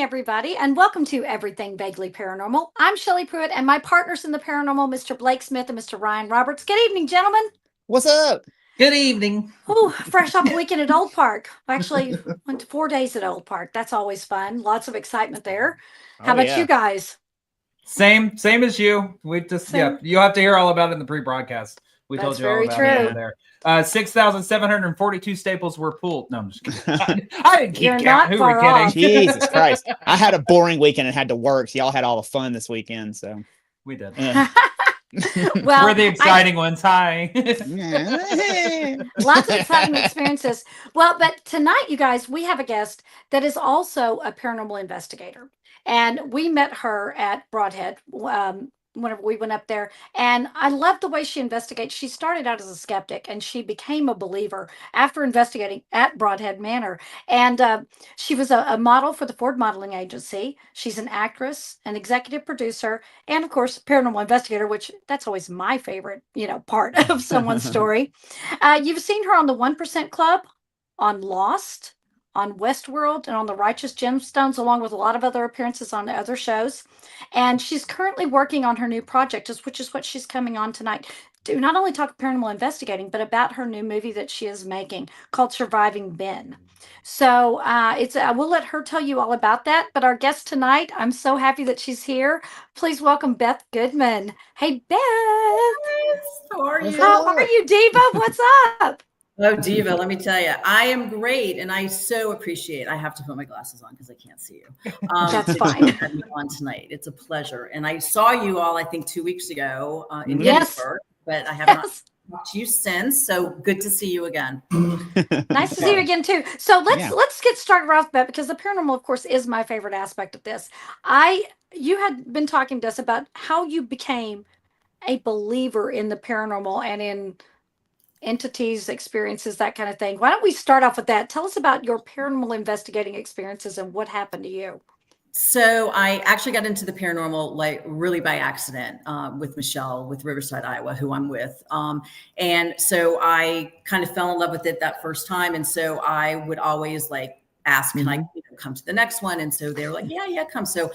everybody, and welcome to Everything Vaguely Paranormal. I'm Shelley Pruitt, and my partners in the paranormal, Mr. Blake Smith and Mr. Ryan Roberts. Good evening, gentlemen. What's up? Good evening. Oh, fresh off a weekend at Old Park. I actually went to 4 days at Old Park. That's always fun. Lots of excitement there. How about you guys? Same as you. We just you'll have to hear all about it in the pre-broadcast. We told you all about it over there. 6,742 staples were pulled. No, I'm just kidding. I didn't keep count. Who are we kidding? Jesus Christ. I had a boring weekend and had to work. So y'all had all the fun this weekend. So we did. Well, we're the exciting ones. Hi. Lots of exciting experiences. Well, but tonight, you guys, we have a guest that is also a paranormal investigator. And we met her at Broadhead whenever we went up there. And I love the way she investigates. She started out as a skeptic and she became a believer after investigating at Broadhead Manor. And she was a model for the Ford Modeling Agency. She's an actress, an executive producer, and of course, paranormal investigator, which that's always my favorite, part of someone's story. You've seen her on the 1% Club, on Lost, on Westworld, and on The Righteous Gemstones, along with a lot of other appearances on other shows. And she's currently working on her new project, which is what she's coming on tonight, to not only talk paranormal investigating, but about her new movie that she is making called Surviving Ben. So we'll let her tell you all about that. But our guest tonight, I'm so happy that she's here. Please welcome Beth Goodman. Hey, Beth. How are you? How are you, Diva? What's up? Oh, Diva, let me tell you, I am great. And I so appreciate, I have to put my glasses on because I can't see you. That's fine. Have me on tonight. It's a pleasure. And I saw you all, I think 2 weeks ago in Yes. Pittsburgh, but I have not talked to you since. So good to see you again. Nice to see you again too. So let's get started right off the bat, because the paranormal, of course, is my favorite aspect of this. You had been talking to us about how you became a believer in the paranormal and in entities, experiences, that kind of thing. Why don't we start off with that? Tell us about your paranormal investigating experiences and what happened to you. So I actually got into the paranormal like really by accident with Michelle with Riverside, Iowa, who I'm with. And so I kind of fell in love with it that first time. And so I would always like ask, can I come to the next one? And so they were like, yeah, come. So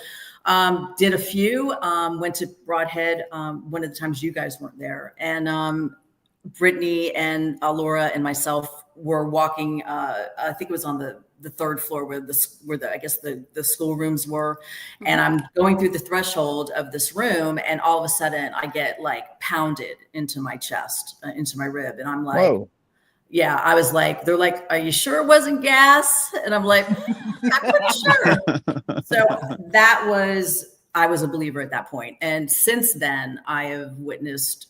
did a few, went to Broadhead one of the times you guys weren't there. And Brittany and Laura and myself were walking. I think it was on the third floor where I guess the schoolrooms were. And I'm going through the threshold of this room, and all of a sudden I get like pounded into my chest, into my rib, and I'm like, whoa. Yeah, I was like, they're like, are you sure it wasn't gas? And I'm like, I'm pretty sure. So I was a believer at that point, and since then I have witnessed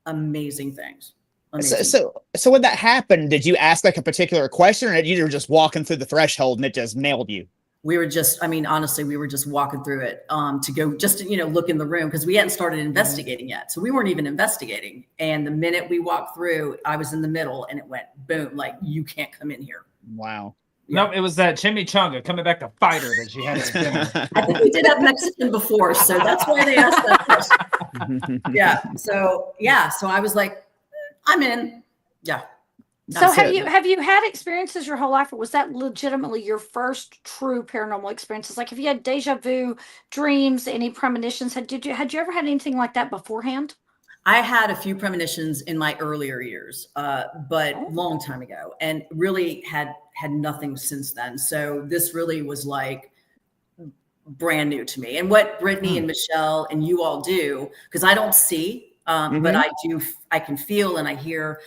amazing things. So when that happened, did you ask like a particular question, or did you were just walking through the threshold and it just nailed you? We were just, honestly, we were just walking through it to go just to, look in the room, because we hadn't started investigating yet. So we weren't even investigating. And the minute we walked through, I was in the middle and it went boom, like, you can't come in here. Wow. Yeah. Nope, it was that chimichanga coming back to fight her that she had at dinner. I think we did have Mexican before, so that's why they asked that question. So I was like, I'm in. Yeah. So have you had experiences your whole life, or was that legitimately your first true paranormal experiences? Like, have you had deja vu, dreams, any premonitions? Had you ever had anything like that beforehand? I had a few premonitions in my earlier years, but long time ago, and really had nothing since then. So this really was like brand new to me. And what Brittany and Michelle and you all do, because I don't see, but I can feel and I hear,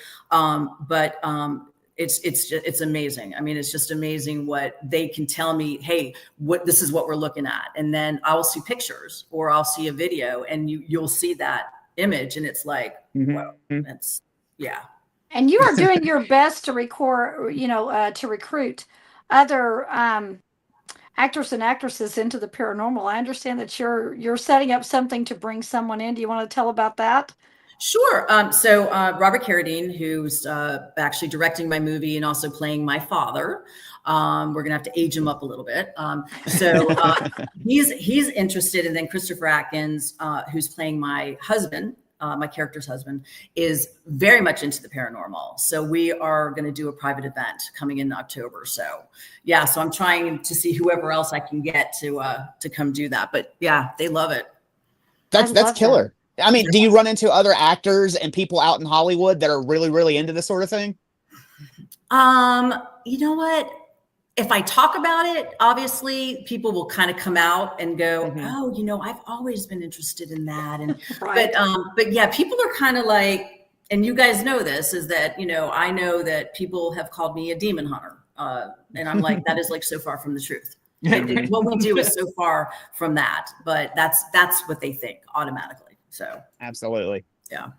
it's amazing. I mean, it's just amazing what they can tell me. Hey, this is what we're looking at. And then I will see pictures or I'll see a video, and you'll see that image, and it's like, whoa, that's, yeah. And you are doing your best to to recruit other actors and actresses into the paranormal. I understand that you're setting up something to bring someone in. Do you want to tell about that? Sure. So Robert Carradine, who's actually directing my movie and also playing my father, we're gonna have to age him up a little bit. So he's interested, and then Christopher Atkins, who's playing my husband, my character's husband, is very much into the paranormal. So we are going to do a private event coming in October. So yeah, so I'm trying to see whoever else I can get to come do that. But yeah, they love it. That's killer. I mean, do you run into other actors and people out in Hollywood that are really, really into this sort of thing? You know what? If I talk about it, obviously people will kind of come out and go, oh, you know, I've always been interested in that. And, but yeah, people are kind of like, and you guys know this, is that, you know, I know that people have called me a demon hunter. And I'm like, that is like so far from the truth. What we do is so far from that, but that's what they think automatically. So absolutely. Yeah.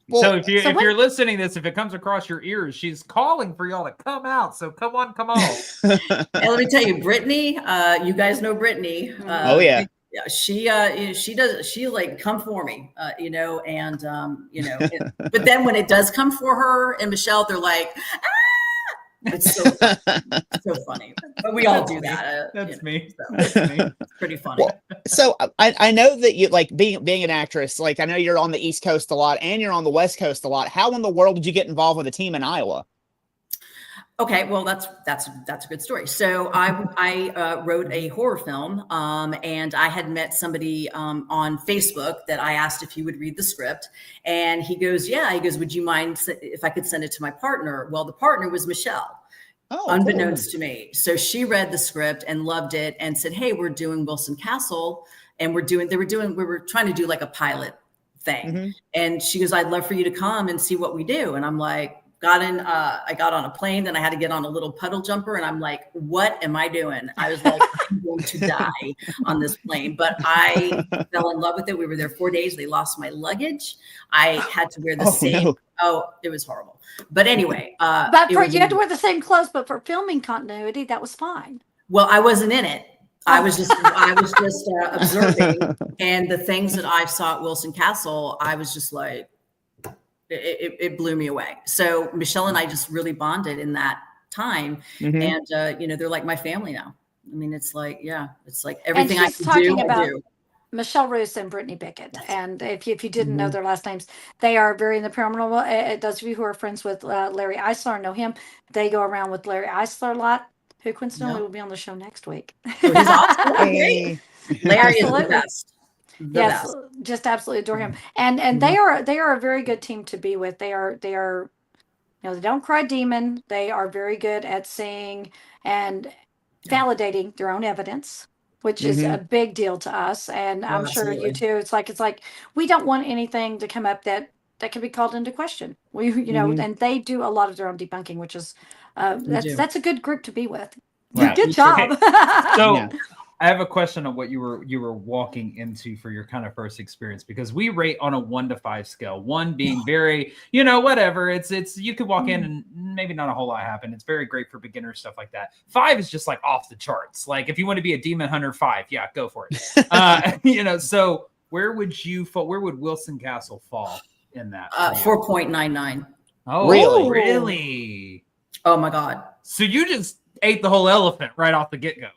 Well, so if you're listening to this, if it comes across your ears, she's calling for y'all to come out. So come on. And let me tell you, Brittany, you guys know Brittany. Oh yeah. Yeah, she like come for me, you know, and you know, but then when it does come for her and Michelle, they're like, ah! It's so funny. But we all do that. That's me. So that's me. It's pretty funny. Well, so I know that you like being an actress. Like I know you're on the East Coast a lot and you're on the West Coast a lot. How in the world did you get involved with a team in Iowa? Okay, well that's a good story. So I wrote a horror film, and I had met somebody on Facebook that I asked if he would read the script, and he goes, "Yeah." He goes, "Would you mind if I could send it to my partner?" Well, the partner was Michelle, unbeknownst to me. So she read the script and loved it, and said, "Hey, we're doing Wilson Castle, and we were trying to do like a pilot thing," and she goes, "I'd love for you to come and see what we do," and I'm like. I got on a plane, then I had to get on a little puddle jumper. And I'm like, what am I doing? I was like, I'm going to die on this plane. But I fell in love with it. We were there 4 days. They lost my luggage. I had to wear the same. No. Oh, it was horrible. But anyway. You had to wear the same clothes, but for filming continuity, that was fine. Well, I wasn't in it. I was just observing. And the things that I saw at Wilson Castle, I was just like, it blew me away. So Michelle and I just really bonded in that time. And, you know, they're like my family now. I mean, it's like, yeah, it's like everything I can do, I do. Michelle Roos and Brittany Bickett. And if you didn't know their last names, they are very in the paranormal. Those of you who are friends with Larry Eisler know him. They go around with Larry Eisler a lot, who coincidentally will be on the show next week. He's awesome. Larry is the best. Yes, just absolutely adore him. And they are a very good team to be with. They are, you know, they don't cry demon. They are very good at seeing and validating their own evidence, which is a big deal to us. And I'm sure you too. It's like we don't want anything to come up that can be called into question. You know, and they do a lot of their own debunking, which is that's a good group to be with. Right. Good job. Okay. So I have a question on what you were walking into for your kind of first experience, because we rate on a 1 to 5 scale. 1 being very, you know, whatever. It's you could walk in and maybe not a whole lot happen. It's very great for beginners, stuff like that. 5 is just like off the charts. Like if you want to be a demon hunter, 5, yeah, go for it. You know, so where would Wilson Castle fall in that? 4.99. Oh, really? Oh my God. So you just ate the whole elephant right off the get-go.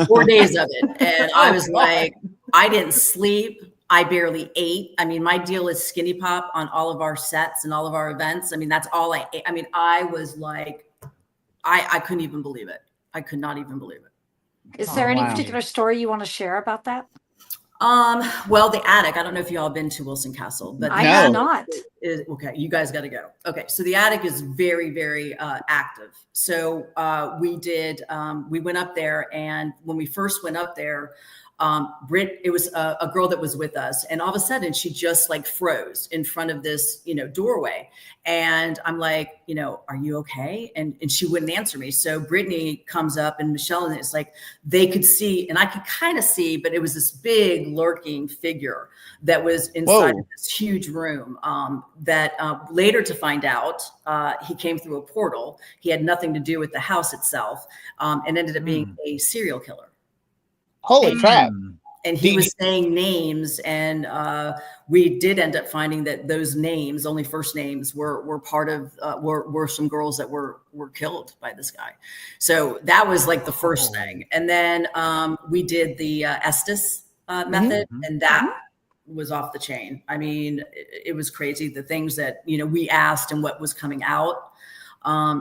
4 days of it. And I was like, I didn't sleep. I barely ate. I mean, my deal is skinny pop on all of our sets and all of our events. I mean, that's all I ate. I mean, I was like, I couldn't even believe it. I could not even believe it. Is there any particular story you want to share about that? Well, the attic, I don't know if you all been to Wilson Castle, but I have not. Okay. You guys got to go. Okay. So the attic is very, very, active. So, we went up there, and when we first went up there, it was a girl that was with us, and all of a sudden she just like froze in front of this, you know, doorway. And I'm like, you know, are you okay? And she wouldn't answer me. So Brittany comes up, and Michelle, and it's like, they could see, and I could kind of see, but it was this big lurking figure that was inside of this huge room, that later to find out, he came through a portal. He had nothing to do with the house itself, and ended up being a serial killer. Holy crap. And he was saying names, and we did end up finding that those names, only first names, were part of were some girls that were killed by this guy. So that was like the first thing. And then we did the Estes method, and was off the chain. I mean, it was crazy, the things that, we asked and what was coming out.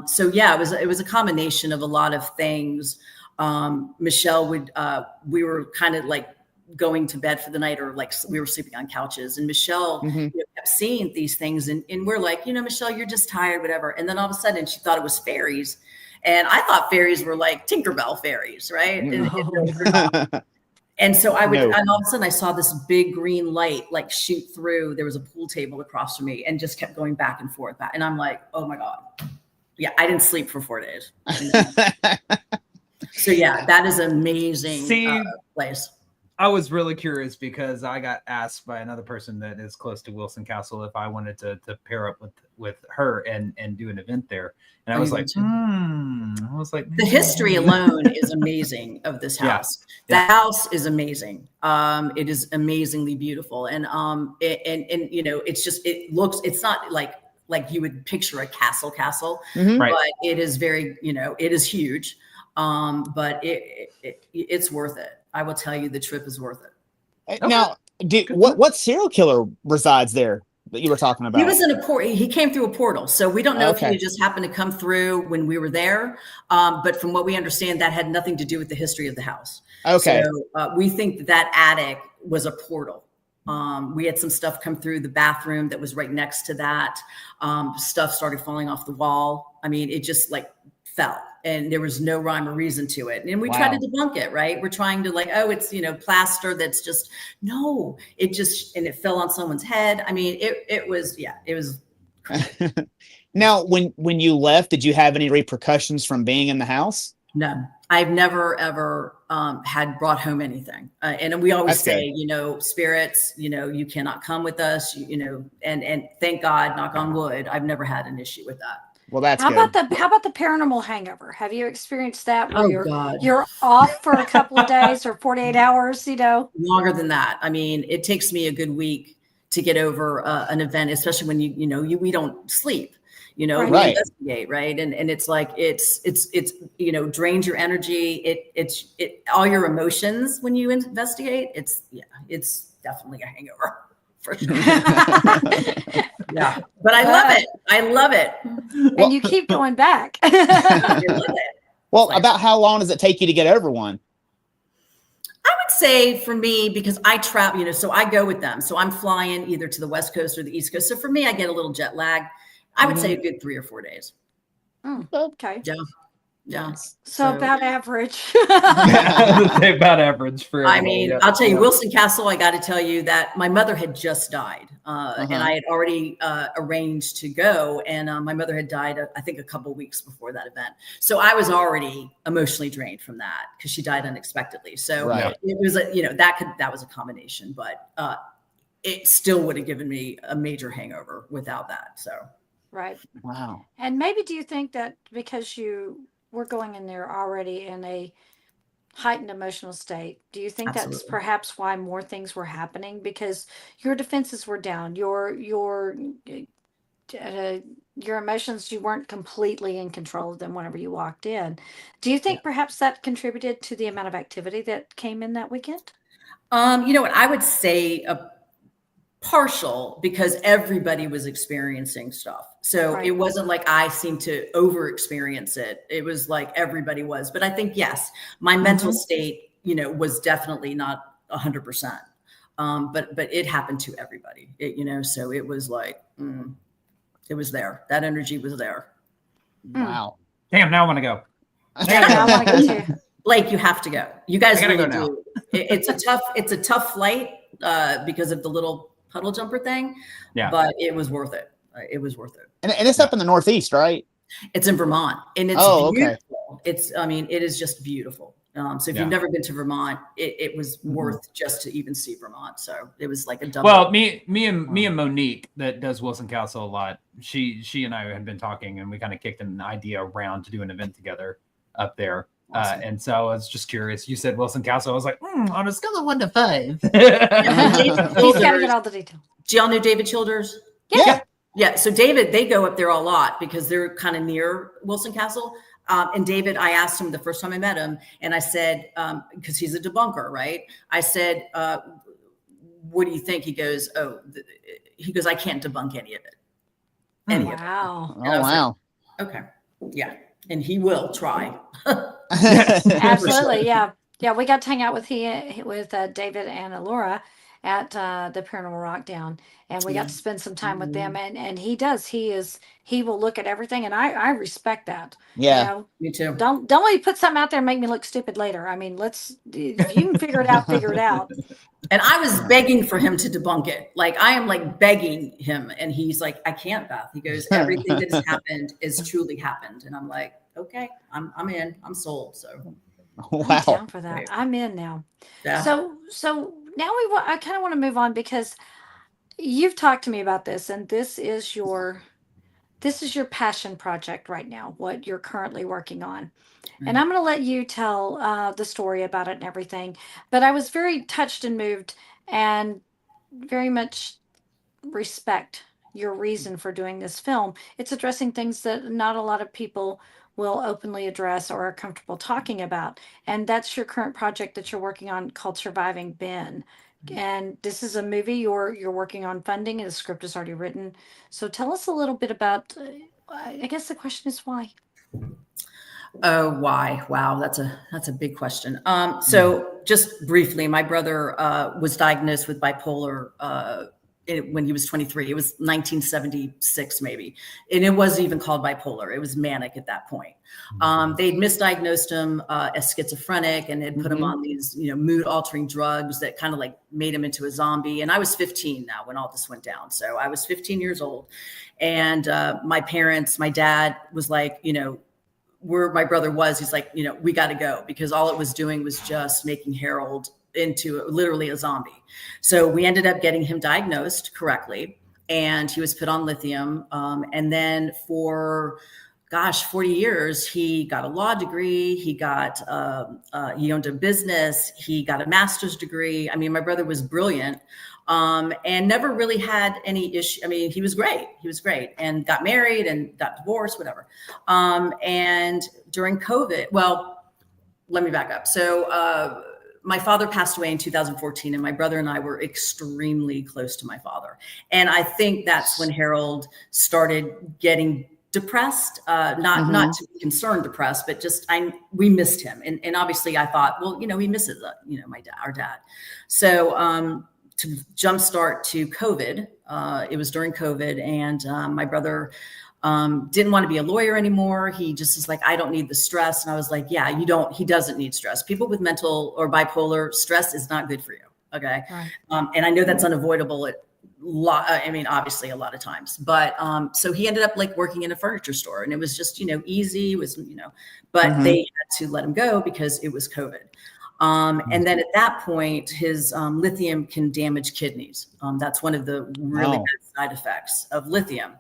So yeah, it was a combination of a lot of things. Michelle we were kind of like going to bed for the night, or like we were sleeping on couches, and Michelle kept seeing these things, and we're like, Michelle, you're just tired, whatever. And then all of a sudden she thought it was fairies. And I thought fairies were like Tinkerbell fairies, right? And so and all of a sudden I saw this big green light like shoot through. There was a pool table across from me and just kept going back and forth. And I'm like, oh my God. Yeah, I didn't sleep for 4 days. So yeah, that is amazing place. I was really curious because I got asked by another person that is close to Wilson Castle if I wanted to pair up with her and do an event there. And I was like, the history alone is amazing of this house. Yeah. The house is amazing. It is amazingly beautiful. And it's just, it's not like you would picture a castle, right. But it is very, it is huge. But it's worth it. I will tell you, the trip is worth it. Now, what serial killer resides there that you were talking about? He was in a portal. He came through a portal, so we don't know if he just happened to come through when we were there. But from what we understand, that had nothing to do with the history of the house. Okay. So we think that attic was a portal. We had some stuff come through the bathroom that was right next to that. Stuff started falling off the wall. I mean, it just like fell. And there was no rhyme or reason to it. And we tried to debunk it, right? We're trying to it's, plaster that's just, no, it just, and it fell on someone's head. I mean, it was crazy. Now, when you left, did you have any repercussions from being in the house? No, I've never, ever had brought home anything. And we always say, spirits, you cannot come with us, and thank God, knock on wood, I've never had an issue with that. Well, that's how good. about the paranormal hangover? Have you experienced that? Where God. You're off for a couple of days or 48 hours, Longer than that. I mean, it takes me a good week to get over an event, especially when we don't sleep, we investigate, right? And it's like, it's drains your energy. It's all your emotions when you investigate. It's definitely a hangover. For sure. Yeah, but I love it. And you keep going back. I love it. Well, about how long does it take you to get over one? I would say for me, because I travel, so I go with them. So I'm flying either to the West Coast or the East Coast. So for me, I get a little jet lag. I would say a good 3 or 4 days. Oh, okay. Yeah. So about average. About average for everybody. I mean, I'll tell you, Wilson Castle, I got to tell you that my mother had just died. And I had already arranged to go. And my mother had died, I think, a couple of weeks before that event. So I was already emotionally drained from that because she died unexpectedly. So it was, that was a combination. But it still would have given me a major hangover without that. So. Right. Wow. And maybe do you think that because you were going in there already in a heightened emotional state, do you think that's perhaps why more things were happening? Because your defenses were down, your emotions, you weren't completely in control of them whenever you walked in. Do you think perhaps that contributed to the amount of activity that came in that weekend? You know what, I would say partial, because everybody was experiencing stuff. So it wasn't like I seemed to over experience it. It was like everybody was. But I think, yes, my mental state, was definitely not 100%. But it happened to everybody, so it was like, it was there. That energy was there. Wow. Damn, now I want to go. I want to go too. Blake, you have to go. You guys really go do. It's a tough flight because of the little puddle jumper thing. Yeah. But it was worth it. It was worth it. And it's up in the Northeast, right? It's in Vermont, and it's beautiful. Okay. It is just beautiful. So if you've never been to Vermont, it was worth just to even see Vermont. So it was like a double. Well, me and Monique that does Wilson Castle a lot. She and I had been talking, and we kind of kicked an idea around to do an event together up there. Awesome. And so I was just curious. You said Wilson Castle. I was like, on a scale of 1 to 5. He's got to get all the details. Do y'all know David Childers? Yeah. So David, they go up there a lot because they're kind of near Wilson Castle. And David, I asked him the first time I met him, and I said, because he's a debunker, right? I said, what do you think? He goes, I can't debunk any of it. Wow. Oh, wow. Like, okay. Yeah. And he will try. Absolutely. Yeah. Yeah. We got to hang out with David and Alora at the Paranormal Rockdown, and we got to spend some time with them. And he will look at everything, and I respect that. Yeah. Me too. Don't let me put something out there and make me look stupid later. I mean, if you can figure it out, figure it out. And I was begging for him to debunk it. Like, I am like begging him. And he's like, I can't, Beth. He goes, everything that has happened is truly happened. And I'm like, okay, I'm in, I'm sold. So Wow. I'm down for that. I'm in now. yeah. So now I kind of want to move on, because you've talked to me about this, and this is your passion project right now, what you're currently working on. And I'm going to let you tell the story about it and everything. But I was very touched and moved, and very much respect your reason for doing this film. It's addressing things that not a lot of people will openly address or are comfortable talking about. And that's your current project that you're working on, called Surviving Ben. And this is a movie you're working on funding, and the script is already written. So tell us a little bit about, I guess the question is why. Oh, why? Wow, that's a big question. So just briefly, my brother was diagnosed with bipolar when he was 23. It was 1976, maybe, and it wasn't even called bipolar. It was manic at that point. They'd misdiagnosed him as schizophrenic, and had put him on these, mood-altering drugs that kind of like made him into a zombie. And I was 15 now when all this went down. So I was 15 years old, and my dad was like, where my brother was, he's like, we got to go, because all it was doing was just making Harold into literally a zombie. So we ended up getting him diagnosed correctly, and he was put on lithium. And then for 40 years, he got a law degree. He he owned a business. He got a master's degree. I mean, my brother was brilliant. And never really had any issue. I mean, he was great, and got married and got divorced, whatever. And during COVID, well, let me back up. So, my father passed away in 2014, and my brother and I were extremely close to my father. And I think that's when Harold started getting depressed, not to be concerned depressed, but just we missed him. And obviously I thought, well, he misses our dad. So, to jumpstart to COVID, it was during COVID, and my brother didn't want to be a lawyer anymore. He just was like, I don't need the stress. And I was like, yeah, you don't. He doesn't need stress. People with mental or bipolar, stress is not good for you. Okay. Right. And I know that's unavoidable obviously a lot of times, but so he ended up like working in a furniture store, and it was just, easy. It was, but they had to let him go because it was COVID. And then at that point, his lithium can damage kidneys. That's one of the really bad side effects of lithium.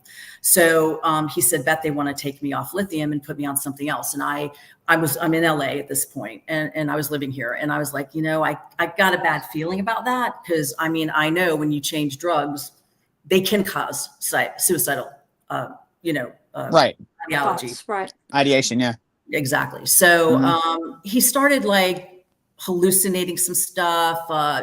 So he said, Beth, they want to take me off lithium and put me on something else. And I'm in LA at this point, and I was living here, and I was like, I got a bad feeling about that, because I know when you change drugs, they can cause suicidal, right. ideology, right? Ideation, yeah, exactly. So he started like hallucinating some stuff.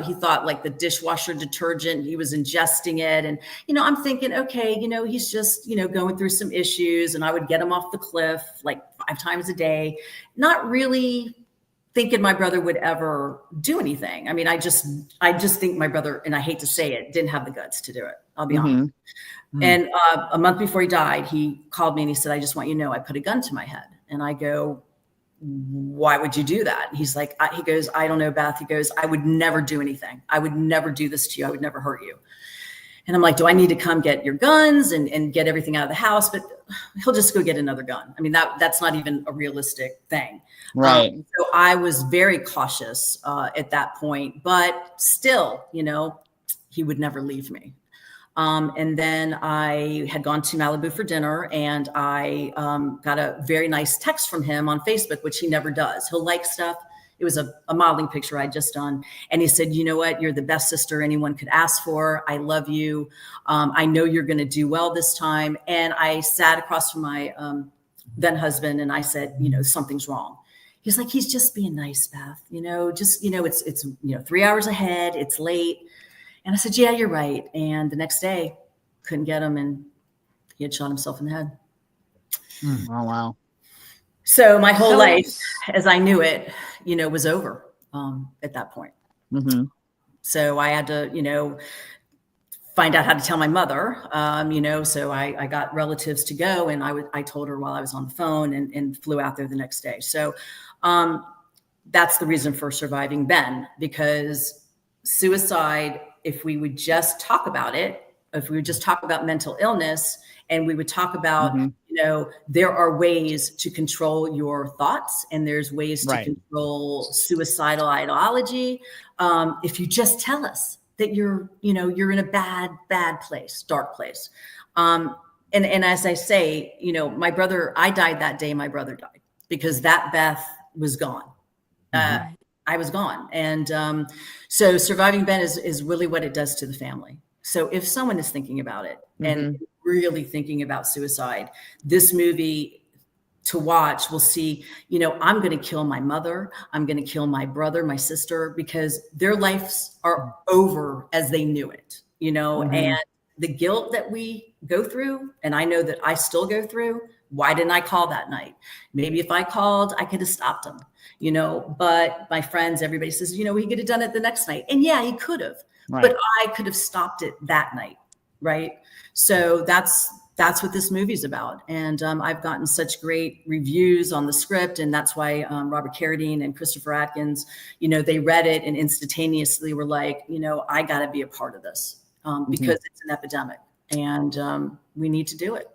He thought like the dishwasher detergent, he was ingesting it. And, I'm thinking, okay, he's just, going through some issues, and I would get him off the cliff like 5 times a day, not really thinking my brother would ever do anything. I mean, I just think my brother, and I hate to say it, didn't have the guts to do it. I'll be honest. And a month before he died, he called me and he said, I just want you to know, I put a gun to my head. And I go, why would you do that? He's like, he goes, I don't know, Beth. He goes, I would never do anything. I would never do this to you. I would never hurt you. And I'm like, do I need to come get your guns and get everything out of the house? But he'll just go get another gun. I mean, that's not even a realistic thing. Right. So I was very cautious at that point, but still, he would never leave me. And then I had gone to Malibu for dinner, and I got a very nice text from him on Facebook, which he never does. He'll like stuff. It was a modeling picture I'd just done. And he said, you know what? You're the best sister anyone could ask for. I love you. I know you're going to do well this time. And I sat across from my then husband, and I said, something's wrong. He's like, he's just being nice, Beth. It's 3 hours ahead. It's late. And I said, yeah, you're right. And the next day, couldn't get him, and he had shot himself in the head. Oh, wow. So my whole life, as I knew it, was over at that point. Mm-hmm. So I had to, find out how to tell my mother, so I got relatives to go, and I told her while I was on the phone, and flew out there the next day. So that's the reason for Surviving Ben, because suicide, if we would just talk about it, if we would just talk about mental illness, and we would talk about, there are ways to control your thoughts, and there's ways to control suicidal ideology. If you just tell us that you're in a bad place, dark place. And as I say, my brother, I died that day my brother died, because that Beth was gone. I was gone. And so Surviving Ben is really what it does to the family. So if someone is thinking about it and really thinking about suicide, this movie to watch will see, I'm going to kill my mother. I'm going to kill my brother, my sister, because their lives are over as they knew it, and the guilt that we go through, and I know that I still go through. Why didn't I call that night? Maybe if I called, I could have stopped him, but my friends, everybody says, he could have done it the next night. And yeah, he could have, but I could have stopped it that night. Right. So that's what this movie's about. And I've gotten such great reviews on the script. And that's why Robert Carradine and Christopher Atkins, they read it and instantaneously were like, I got to be a part of this because it's an epidemic, and we need to do it.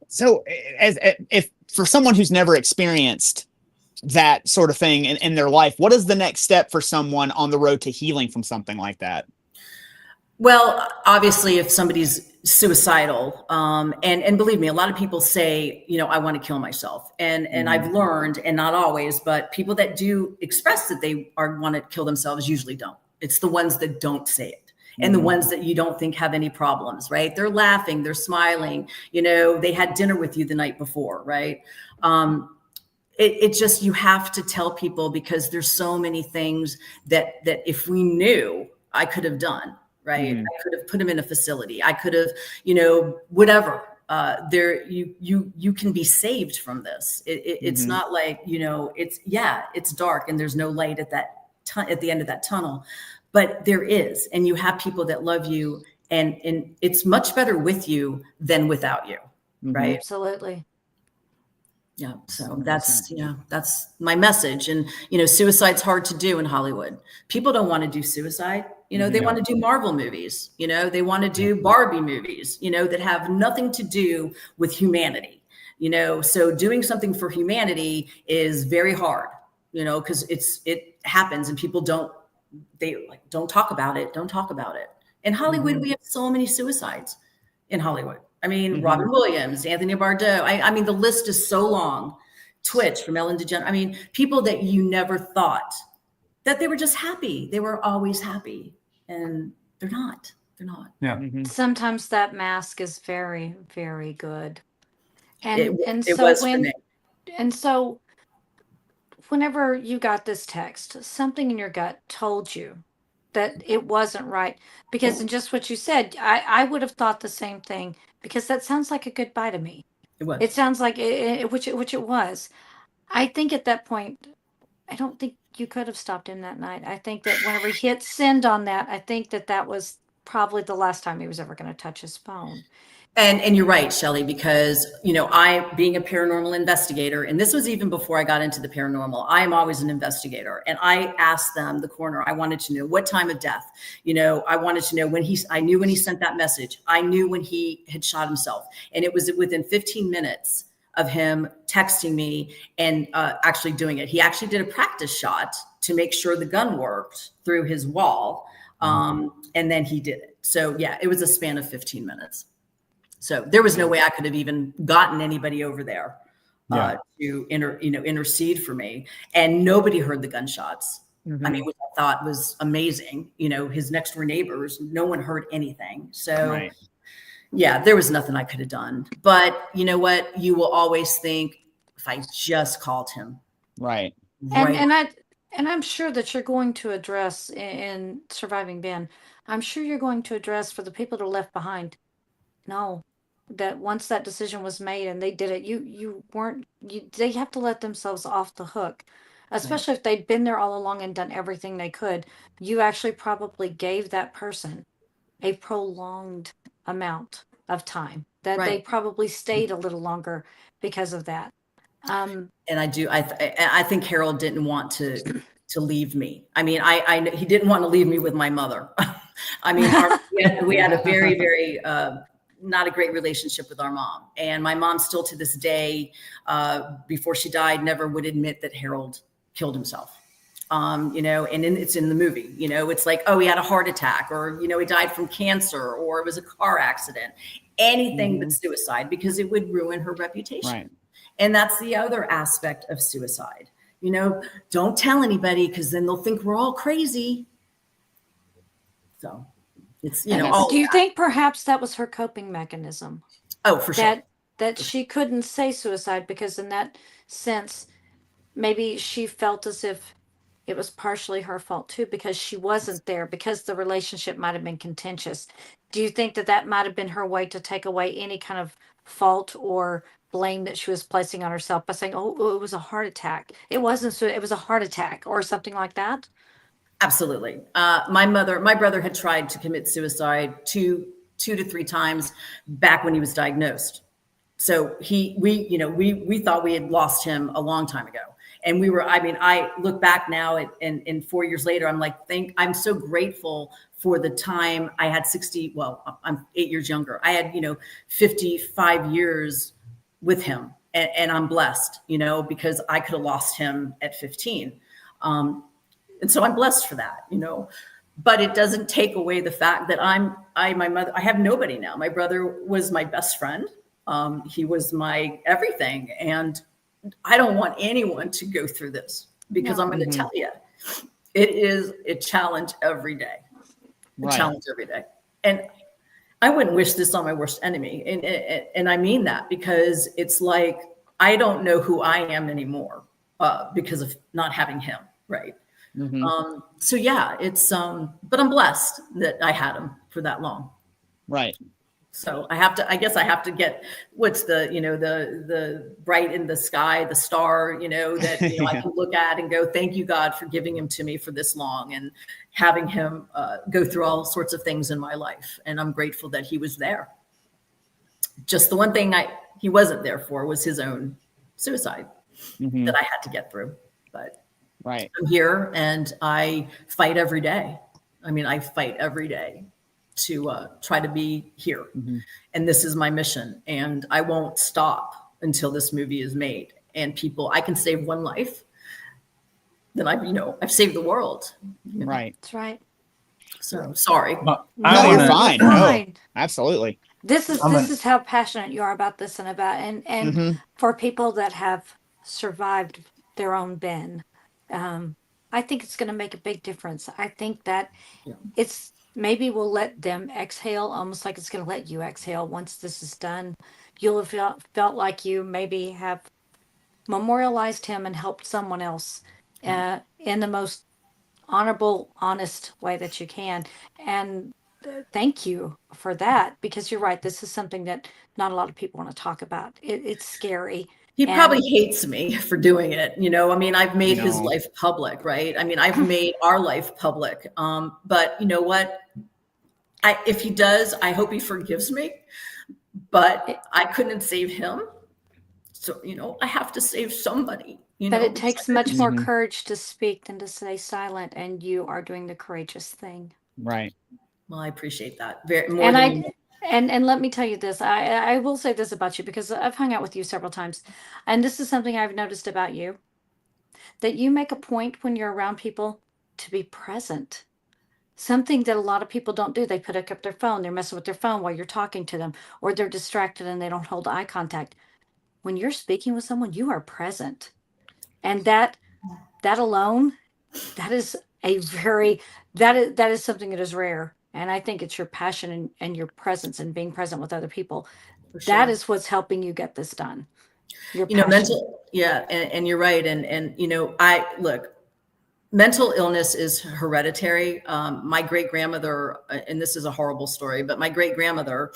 So if for someone who's never experienced that sort of thing in their life, what is the next step for someone on the road to healing from something like that? Well, obviously, if somebody's suicidal, and believe me, a lot of people say, I want to kill myself. And I've learned, and not always, but people that do express that they want to kill themselves usually don't. It's the ones that don't say it. And the ones that you don't think have any problems, right? They're laughing, they're smiling, they had dinner with you the night before, right? It just, you have to tell people, because there's so many things that if we knew, I could have done, right? I could have put him in a facility. I could have, whatever. You can be saved from this. It's not like, it's dark and there's no light at the end of that tunnel. But there is, and you have people that love you, and it's much better with you than without you, right? Absolutely. Yeah. So that's my message. And, suicide's hard to do in Hollywood. People don't want to do suicide. They want to do Marvel movies, they want to do Barbie movies, that have nothing to do with humanity, so doing something for humanity is very hard, because it happens and people don't talk about it. Don't talk about it. In Hollywood, we have so many suicides in Hollywood. I mean, Robin Williams, Anthony Bourdain. I mean, the list is so long. Twitch from Ellen DeGeneres. I mean, people that you never thought that they were just happy. They were always happy, and they're not. They're not. Yeah. Sometimes that mask is very, very good. And so whenever you got this text, something in your gut told you that it wasn't right, because in just what you said, I would have thought the same thing, because that sounds like a goodbye to me. It was. It sounds like which it was. I think at that point, I don't think you could have stopped him that night. I think that whenever he hit send on that, I think that was probably the last time he was ever going to touch his phone. And you're right, Shelley, because, I, being a paranormal investigator, and this was even before I got into the paranormal, I am always an investigator. And I asked them, the coroner, I wanted to know what time of death, I wanted to know I knew when he sent that message. I knew when he had shot himself. And it was within 15 minutes of him texting me and actually doing it. He actually did a practice shot to make sure the gun worked through his wall. And then he did it. So yeah, it was a span of 15 minutes. So there was no way I could have even gotten anybody over there to intercede for me. And nobody heard the gunshots. I mean, which I thought was amazing. His next door neighbors, no one heard anything. So yeah, there was nothing I could have done. But you know what? You will always think, if I just called him. Right. And And I'm sure that you're going to address in Surviving Ben, I'm sure you're going to address for the people that are left behind. No, that once that decision was made and they did it, you weren't they have to let themselves off the hook. Especially if they'd been there all along and done everything they could. You actually probably gave that person a prolonged amount of time that they Right. probably stayed a little longer because of that. And I think Harold didn't want to leave me. I mean, he didn't want to leave me with my mother. I mean, we had a very, very, not a great relationship with our mom. And my mom still to this day, before she died, never would admit that Harold killed himself. It's in the movie, it's like, oh, he had a heart attack, or, he died from cancer, or it was a car accident, anything but suicide, because it would ruin her reputation. Right. And that's the other aspect of suicide. Don't tell anybody, because then they'll think we're all crazy. So it's, do you think perhaps that was her coping mechanism? Oh, for sure. That she couldn't say suicide because in that sense, maybe she felt as if it was partially her fault too, because she wasn't there, because the relationship might have been contentious. Do you think that might have been her way to take away any kind of fault or blame that she was placing on herself by saying, oh, it was a heart attack. It wasn't, so it was a heart attack or something like that? Absolutely. My brother had tried to commit suicide two to three times back when he was diagnosed. So we thought we had lost him a long time ago. And I look back now and 4 years later, I'm like, I'm so grateful for the time I had I'm 8 years younger. I had, 55 years with him, and I'm blessed, because I could have lost him at 15. And so I'm blessed for that, but it doesn't take away the fact that my mother, I have nobody now. My brother was my best friend. He was my everything. And I don't want anyone to go through this, because I'm going to tell you, it is a challenge every day. Challenge every day. And I wouldn't wish this on my worst enemy. And I mean that, because it's like, I don't know who I am anymore, because of not having him. Right. So yeah, but I'm blessed that I had him for that long. Right. So I guess I have to get, what's the bright in the sky, the star, that, I can look at and go, thank you, God, for giving him to me for this long and having him go through all sorts of things in my life. And I'm grateful that he was there. Just the one thing he wasn't there for was his own suicide that I had to get through. But right. I'm here and I fight every day. I fight every day to try to be here. And this is my mission. And I won't stop until this movie is made. And I can save one life, then I've saved the world. Right. That's right. So sorry. No, you're fine. No, absolutely. This is how passionate you are about this and and for people that have survived their own Ben. I think it's going to make a big difference. I think that it's maybe we'll let them exhale, almost like it's going to let you exhale once this is done. You'll have felt like you maybe have memorialized him and helped someone else in the most honorable, honest way that you can. And thank you for that, because you're right. This is something that not a lot of people want to talk about. It's scary. He probably hates me for doing it. I've made his life public, right? I've made our life public. But you know what? If he does, I hope he forgives me. But I couldn't save him. So, I have to save somebody. But it takes much more courage to speak than to stay silent. And you are doing the courageous thing. Right. Well, I appreciate that. Very more And let me tell you this, I will say this about you, because I've hung out with you several times. And this is something I've noticed about you, that you make a point when you're around people to be present. Something that a lot of people don't do. They put up their phone, they're messing with their phone while you're talking to them, or they're distracted and they don't hold eye contact. When you're speaking with someone, you are present. And that alone, that is that is something that is rare. And I think it's your passion and your presence and being present with other people. Sure. That is what's helping you get this done. Mental, yeah, and you're right. And I look, mental illness is hereditary. My great grandmother, and this is a horrible story, but my great grandmother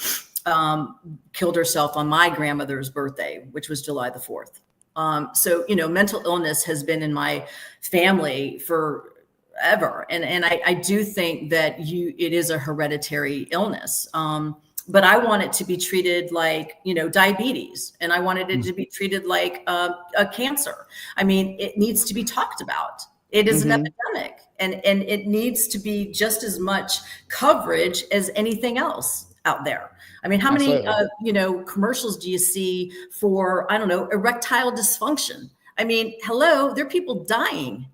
killed herself on my grandmother's birthday, which was July the 4th. So, mental illness has been in my family forever. And I do think that it is a hereditary illness. But I want it to be treated like, diabetes, and I wanted it to be treated like a cancer. I mean, it needs to be talked about. It is an epidemic, and it needs to be just as much coverage as anything else out there. I mean, how many, commercials do you see for, I don't know, erectile dysfunction? I mean, hello, there are people dying,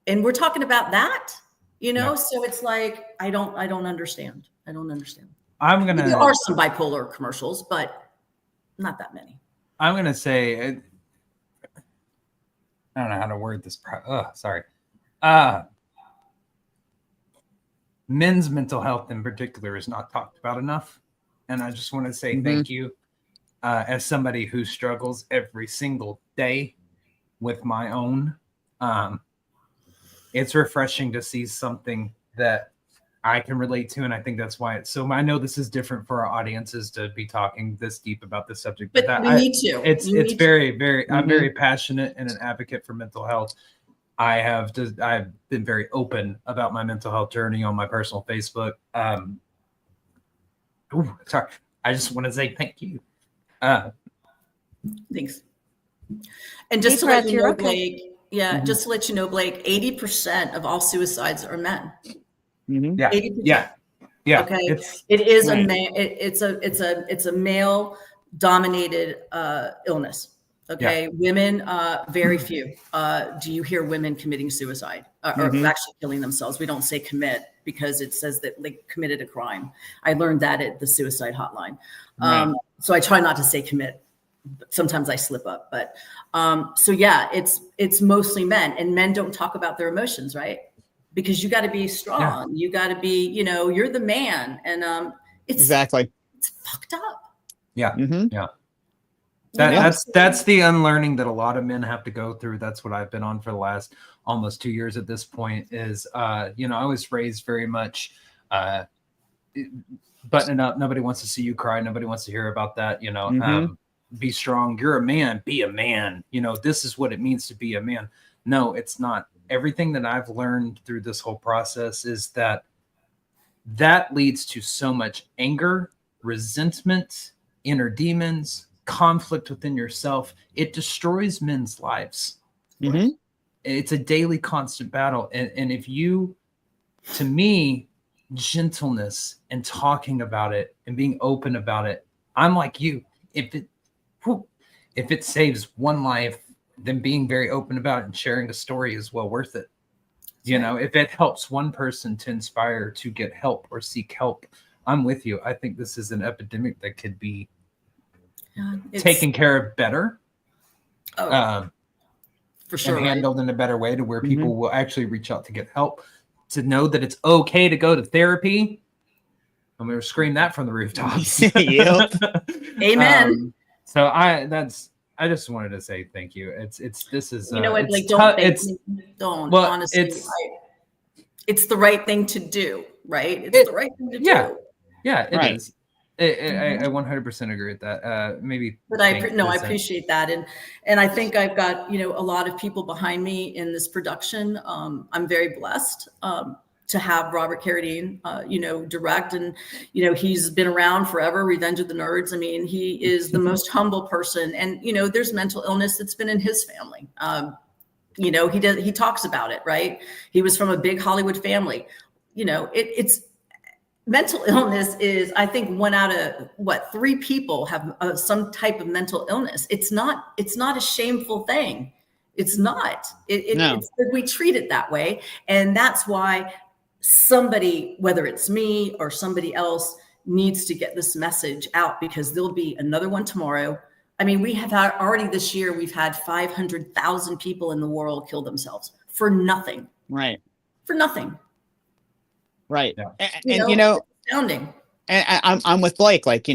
and we're talking about that, So it's like, I don't understand. I don't understand. There are some bipolar commercials, but not that many. I'm gonna say, I don't know how to word this. Sorry. Men's mental health in particular is not talked about enough, and I just want to say thank you, as somebody who struggles every single day with my own. It's refreshing to see something that I can relate to, and I think that's why it's so. I know this is different for our audiences to be talking this deep about this subject, but we need to. It's very, very. I'm very passionate and an advocate for mental health. I've been very open about my mental health journey on my personal Facebook. Sorry, I just want to say thank you. Thanks. And just to let you know, Blake. Yeah, just to let you know, Blake, 80% of all suicides are men. Yeah. 80%. Yeah. Okay. It is it's a male dominated illness. Okay. Women, very few. Do you hear women committing suicide or actually killing themselves? We don't say commit because it says that they committed a crime. I learned that at the suicide hotline. So I try not to say commit. Sometimes I slip up, but so yeah, it's mostly men, and men don't talk about their emotions, right? Because you got to be strong. Yeah. You got to be, you're the man, and it's fucked up. Yeah, yeah. That's the unlearning that a lot of men have to go through. That's what I've been on for the last almost 2 years at this point. Is I was raised very much buttoning up. Nobody wants to see you cry. Nobody wants to hear about that. Be strong. You're a man. Be a man. This is what it means to be a man. No, it's not. Everything that I've learned through this whole process is that leads to so much anger, resentment, inner demons, conflict within yourself. It destroys men's lives. It's a daily constant battle. And if you, to me, gentleness and talking about it and being open about it, I'm like you. If it saves one life, then being very open about it and sharing a story is well worth it. If it helps one person to inspire to get help or seek help, I'm with you. I think this is an epidemic that could be taken care of better. For sure. And handled in a better way to where people will actually reach out to get help, to know that it's okay to go to therapy. I'm going to scream that from the rooftops. Amen. So I just wanted to say thank you. This is what, like, don't honestly. It's the right thing to do, right? It's the right thing to do. Yeah, it is. I 100% agree with that. But I appreciate that, and I think I've got a lot of people behind me in this production. I'm very blessed to have Robert Carradine, direct, and he's been around forever. Revenge of the Nerds. I mean, he is the most humble person, and there's mental illness that's been in his family. He talks about it, right? He was from a big Hollywood family. It's mental illness is, I think, 1 out of 3 people have some type of mental illness. It's not a shameful thing. It's not. It's we treat it that way, and that's why somebody, whether it's me or somebody else, needs to get this message out, because there'll be another one tomorrow. I mean, we have already this year, we've had 500,000 people in the world kill themselves for nothing. Right. For nothing. Right. Yeah. And astounding. And I'm with Blake. Like,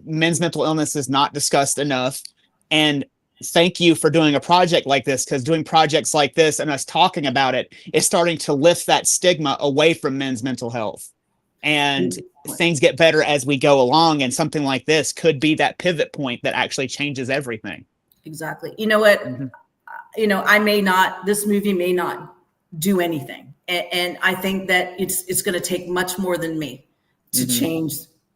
men's mental illness is not discussed enough. And thank you for doing a project like this, because doing projects like this and us talking about it is starting to lift that stigma away from men's mental health. And things get better as we go along. And something like this could be that pivot point that actually changes everything. Exactly. You know what? You know, this movie may not do anything. And I think that it's going to take much more than me to change,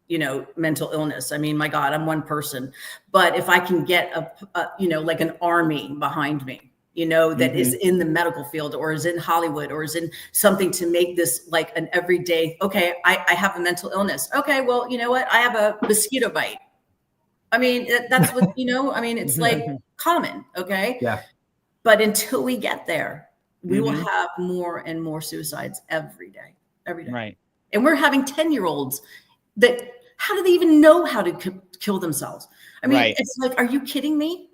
you know, mental illness. I mean, my God, I'm one person, but if I can get you know, like an army behind me, you know, that is in the medical field or is in Hollywood or is in something to make this like an everyday, okay, I have a mental illness. Okay, well, you know what? I have a mosquito bite. I mean, that's what, you know, I mean, it's like common. Okay. Yeah. But until we get there, we will have more and more suicides every day. Right. And we're having 10-year-olds that, how do they even know how to kill themselves? I mean, it's like, are you kidding me?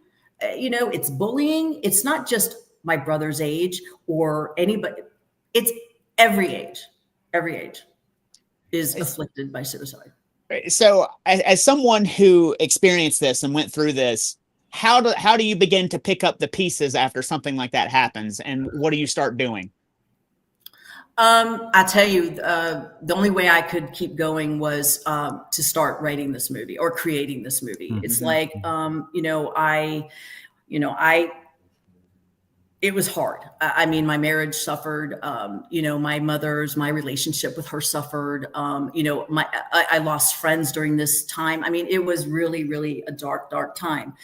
You know, it's bullying. It's not just my brother's age or anybody. It's every age is afflicted by suicide. So as someone who experienced this and went through this, how do you begin to pick up the pieces after something like that happens? And what do you start doing? I tell you, the only way I could keep going was to start writing this movie or creating this movie. It's like, it was hard. I mean, my marriage suffered. My relationship with her suffered. I lost friends during this time. I mean, it was really, really a dark, dark time.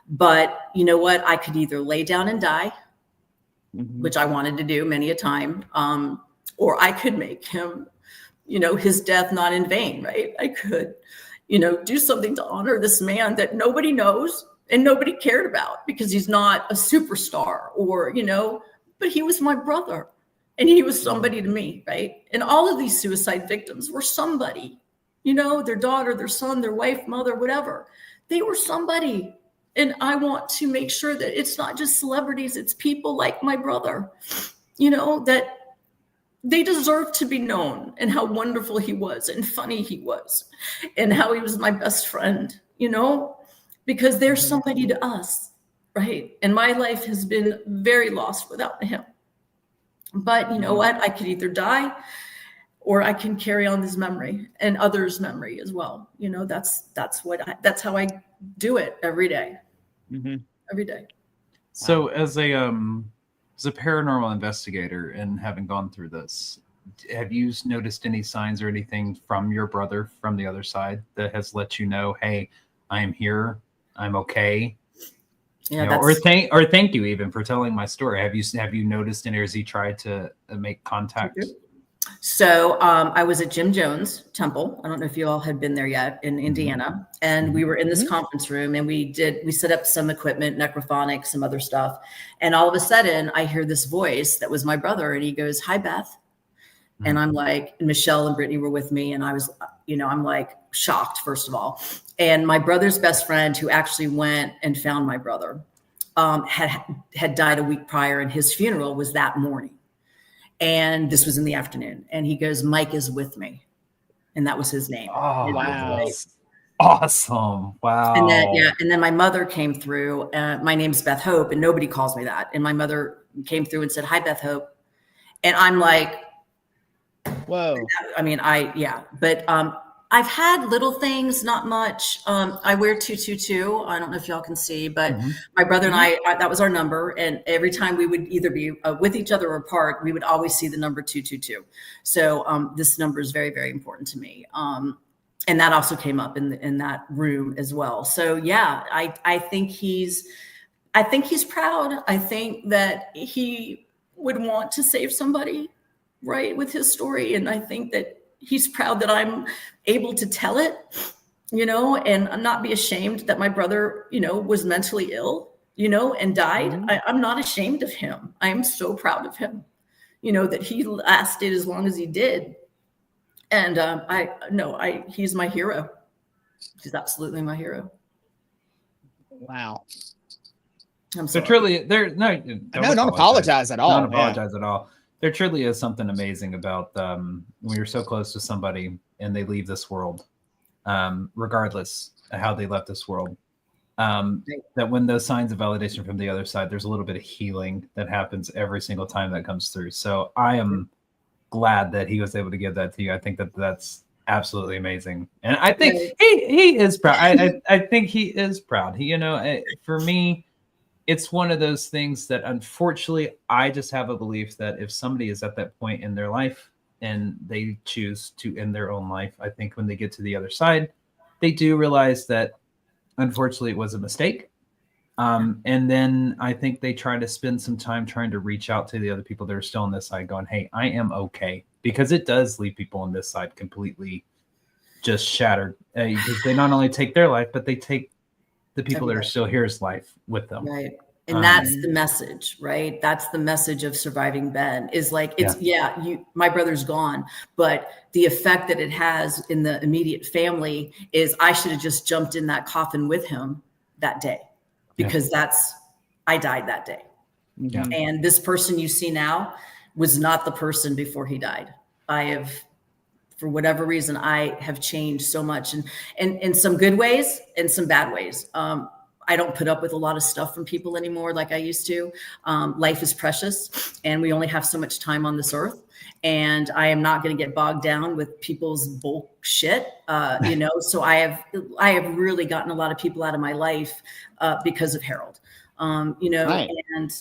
But you know what? I could either lay down and die, which I wanted to do many a time, or I could make him, his death not in vain, right? I could, do something to honor this man that nobody knows and nobody cared about because he's not a superstar or, but he was my brother and he was somebody to me, right? And all of these suicide victims were somebody, their daughter, their son, their wife, mother, whatever. They were somebody. And I want to make sure that it's not just celebrities, it's people like my brother, that they deserve to be known and how wonderful he was and funny he was and how he was my best friend, because they're somebody to us, right? And my life has been very lost without him. But you know what? I could either die or I can carry on this memory and others' memory as well. That's how I do it every day. Every day. So as a paranormal investigator and having gone through this, have you noticed any signs or anything from your brother from the other side that has let you know, hey, I am here, I'm okay? Yeah, or thank you even for telling my story. Have you noticed any, or has he tried to make contact? So I was at Jim Jones Temple. I don't know if you all had been there yet in Indiana. And we were in this conference room and we set up some equipment, necrophonics, some other stuff. And all of a sudden I hear this voice that was my brother. And he goes, "Hi, Beth." And I'm like, and Michelle and Brittany were with me. And I was, I'm like shocked, first of all. And my brother's best friend, who actually went and found my brother, had died a week prior, and his funeral was that morning. And this was in the afternoon. And he goes, "Mike is with me." And that was his name. Oh, wow. Awesome. Wow. And then my mother came through. My name's Beth Hope, and nobody calls me that. And my mother came through and said, "Hi, Beth Hope." And I'm like, whoa. I mean, but I've had little things, not much. I wear 222. I don't know if y'all can see, but my brother and I, that was our number. And every time we would either be with each other or apart, we would always see the number 222. So this number is very, very important to me. And that also came up in that room as well. So yeah, I think he's proud. I think that he would want to save somebody, right, with his story. And I think that he's proud that I'm able to tell it, and not be ashamed that my brother, was mentally ill, and died. I'm not ashamed of him. I am so proud of him, that he lasted as long as he did. And he's my hero. He's absolutely my hero. Wow. I'm sorry. So truly, don't apologize at all. Don't apologize at all. There truly is something amazing about when you're so close to somebody and they leave this world, regardless of how they left this world. that when those signs of validation from the other side, there's a little bit of healing that happens every single time that comes through. So I am glad that he was able to give that to you. I think that that's absolutely amazing. And I think he is proud. I think he is proud. He, for me, it's one of those things that unfortunately I just have a belief that if somebody is at that point in their life and they choose to end their own life, I think when they get to the other side, they do realize that unfortunately it was a mistake. And then I think they try to spend some time trying to reach out to the other people that are still on this side going, hey, I am okay. Because it does leave people on this side completely just shattered. Because they not only take their life, but they take the people that are still here's life with them. Right. And that's the message, right? That's the message of surviving Ben is like, it's my brother's gone, but the effect that it has in the immediate family is I should have just jumped in that coffin with him that day because I died that day. Yeah. And this person you see now was not the person before he died. For whatever reason, I have changed so much and in some good ways and some bad ways. I don't put up with a lot of stuff from people anymore like I used to. Life is precious and we only have so much time on this earth. And I am not going to get bogged down with people's bullshit, so I have really gotten a lot of people out of my life because of Harold, Right. and,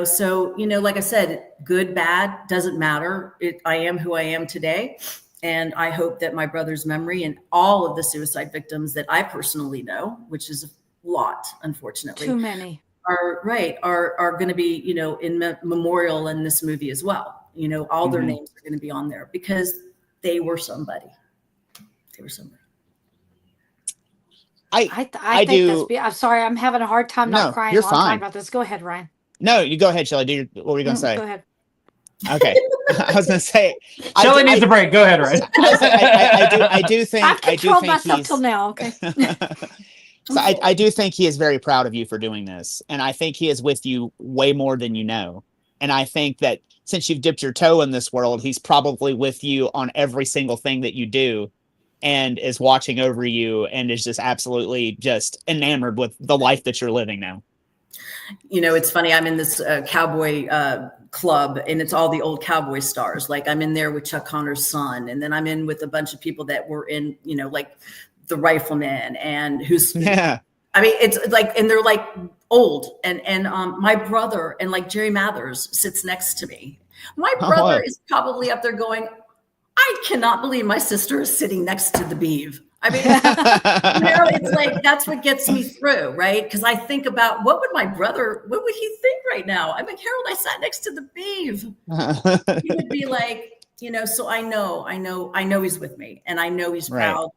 so, like I said, good, bad, doesn't matter. I am who I am today. And I hope that my brother's memory and all of the suicide victims that I personally know, which is a lot, unfortunately, too many, are going to be, in memorial in this movie as well. All their names are going to be on there because they were somebody. They were somebody. I think I'm sorry, I'm having a hard time not crying you're while I'm talking fine about this. Go ahead, Ryan. No, you go ahead, Shelley. What were you going to say? Go ahead. Okay. I was going to say, Shelley needs a break. Go ahead, Ryan. I do think I've controlled myself till now. Okay. So I do think he is very proud of you for doing this. And I think he is with you way more than you know. And I think that since you've dipped your toe in this world, he's probably with you on every single thing that you do and is watching over you and is just absolutely just enamored with the life that you're living now. It's funny. I'm in this cowboy club and it's all the old cowboy stars. Like I'm in there with Chuck Connor's son. And then I'm in with a bunch of people that were in, like the Rifleman and I mean, it's like, and they're like old and my brother and like Jerry Mathers sits next to me. My brother is probably up there going, I cannot believe my sister is sitting next to the Beeve. I mean, it's like, that's what gets me through, right? Because I think about what would he think right now? I'm like, Harold, I sat next to the Beeve. He would be like, so I know he's with me and I know he's proud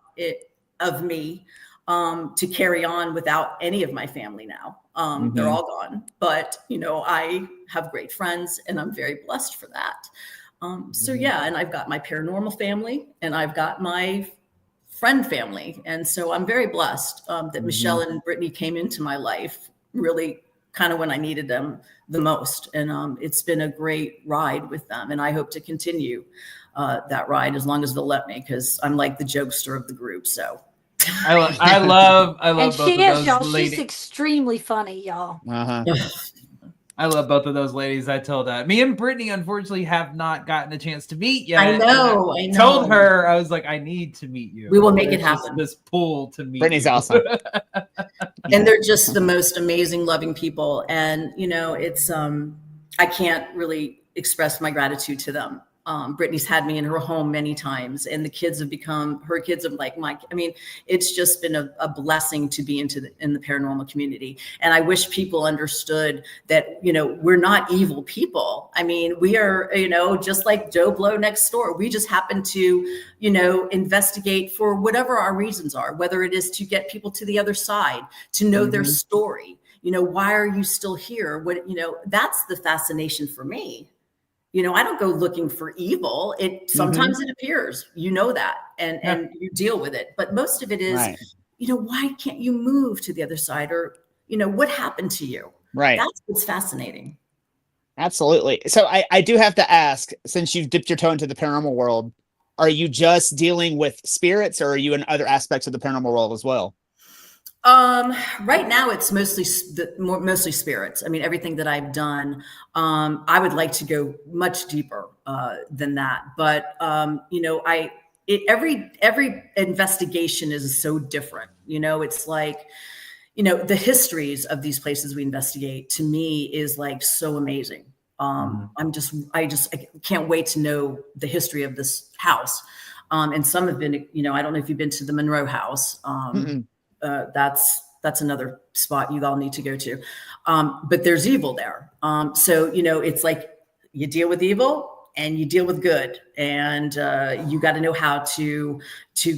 of me to carry on without any of my family now. They're all gone, but I have great friends and I'm very blessed for that. And I've got my paranormal family and I've got my friend family. And so I'm very blessed that Michelle and Brittany came into my life really kind of when I needed them the most. And it's been a great ride with them. And I hope to continue that ride as long as they'll let me, because I'm like the jokester of the group. So I love and both she of is, those y'all. ladies. She's extremely funny, y'all. I love both of those ladies. I told me and Brittany unfortunately have not gotten a chance to meet yet. I know. Told her, I was like, I need to meet you. We will make it happen. This pull to meet Brittany's you. awesome. And they're just the most amazing, loving people. And, it's, I can't really express my gratitude to them. Brittany's had me in her home many times and the kids have become her kids of like Mike. I mean, it's just been a blessing to be in the paranormal community. And I wish people understood that, we're not evil people. I mean, we are, just like Joe Blow next door. We just happen to, investigate for whatever our reasons are, whether it is to get people to the other side, to know their story. Why are you still here? What, that's the fascination for me. I don't go looking for evil. Sometimes it appears, that, and you deal with it. But most of it is, why can't you move to the other side? Or, what happened to you? Right. That's what's fascinating. Absolutely. So I do have to ask, since you've dipped your toe into the paranormal world, are you just dealing with spirits or are you in other aspects of the paranormal world as well? Right now it's mostly spirits. I mean, everything that I've done, I would like to go much deeper than that. But every investigation is so different. It's like, the histories of these places we investigate to me is like so amazing. I can't wait to know the history of this house. And some have been, I don't know if you've been to the Monroe House. That's another spot you all need to go to. But there's evil there. So, it's like you deal with evil and you deal with good, and you got to know how to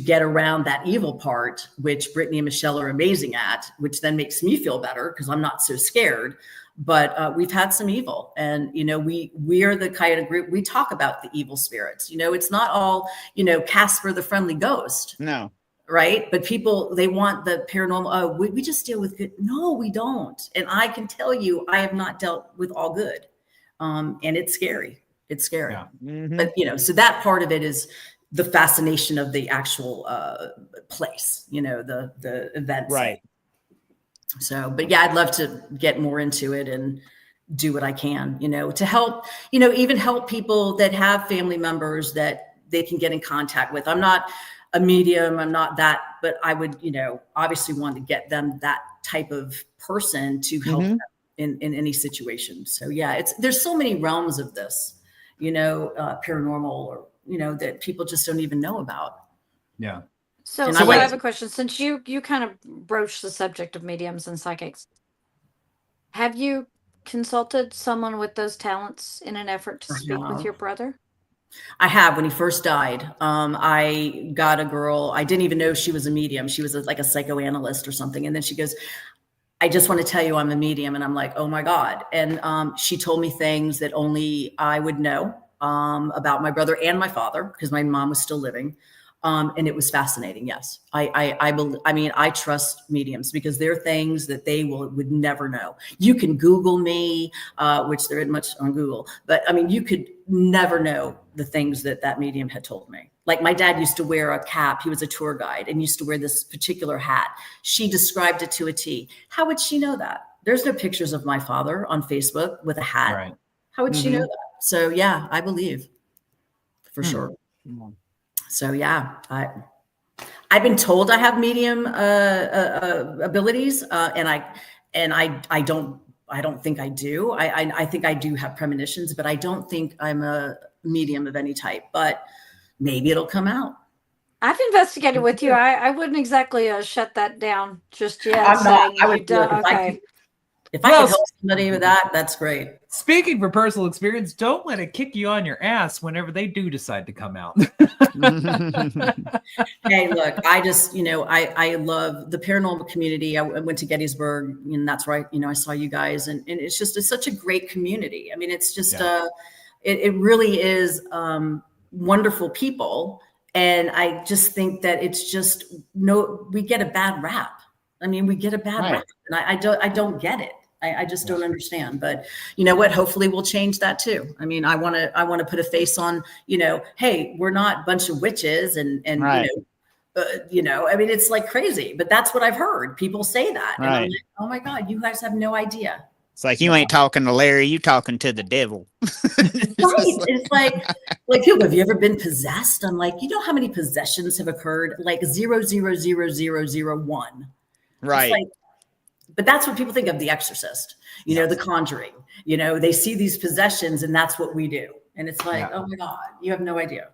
get around that evil part, which Brittany and Michelle are amazing at, which then makes me feel better because I'm not so scared. But we've had some evil, and we are the kind of group, we talk about the evil spirits. It's not all Casper the Friendly Ghost. No. Right. But people, they want the paranormal. Oh, we just deal with good. No, we don't. And I can tell you, I have not dealt with all good. And it's scary. It's scary. Yeah. Mm-hmm. But, so that part of it is the fascination of the actual place, the events. Right. So, but yeah, I'd love to get more into it and do what I can, to help, even help people that have family members that they can get in contact with. I'm not a medium, I'm not that, but I would, obviously want to get them that type of person to help them in any situation. So yeah, there's so many realms of this, paranormal, or, that people just don't even know about. Yeah. So And I have a question. Since you kind of broached the subject of mediums and psychics, have you consulted someone with those talents in an effort to speak with your brother? I have. When he first died, I got a girl. I didn't even know she was a medium. She was like a psychoanalyst or something. And then she goes, I just want to tell you I'm a medium. And I'm like, oh my God. And she told me things that only I would know about my brother and my father, because my mom was still living. And it was fascinating. Yes. I trust mediums because there are things that they would never know. You can Google me, which there isn't much on Google, but you could never know the things that medium had told me. Like my dad used to wear a cap. He was a tour guide and used to wear this particular hat. She described it to a T. How would she know that? There's no pictures of my father on Facebook with a hat. Right. How would she know that? So yeah, I believe for sure. So yeah, I've been told I have medium abilities, and I don't think I do. I think I do have premonitions, but I don't think I'm a medium of any type. But maybe it'll come out. I've investigated with you. I wouldn't exactly shut that down just yet. I'm not. I would. Okay. If I could help somebody with that, that's great. Speaking from personal experience, don't let it kick you on your ass whenever they do decide to come out. Hey, look, I just, I love the paranormal community. I went to Gettysburg, and that's where I saw you guys, and it's such a great community. I mean, it's just, it really is wonderful people. And I just think that it's just, we get a bad rap. We get a bad rap, and I don't get it. I just don't understand. But you know what? Hopefully we'll change that too. I want to put a face on, hey, we're not a bunch of witches and it's like crazy, but that's what I've heard. People say that. And I'm like, oh my God, you guys have no idea. It's like, you ain't talking to Larry, you talking to the devil. It's like people, have you ever been possessed? I'm like, how how many possessions have occurred? Like 0.00001. Right. But that's what people think of The Exorcist, The Conjuring, they see these possessions and that's what we do. And it's like, oh my God, you have no idea.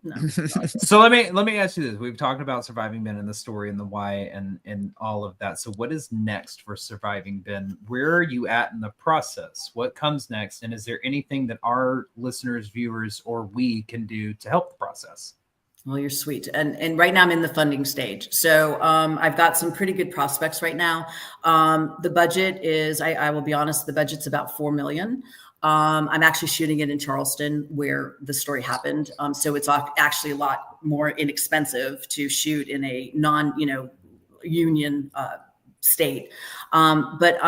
No. So let me ask you this. We've talked about Surviving Ben and the story and the why and all of that. So what is next for Surviving Ben? Where are you at in the process? What comes next? And is there anything that our listeners, viewers, or we can do to help the process? Well, you're sweet. And right now I'm in the funding stage. So I've got some pretty good prospects right now. The budget is, I will be honest, the budget's about $4 million. I'm actually shooting it in Charleston where the story happened. So it's actually a lot more inexpensive to shoot in a non-union state. But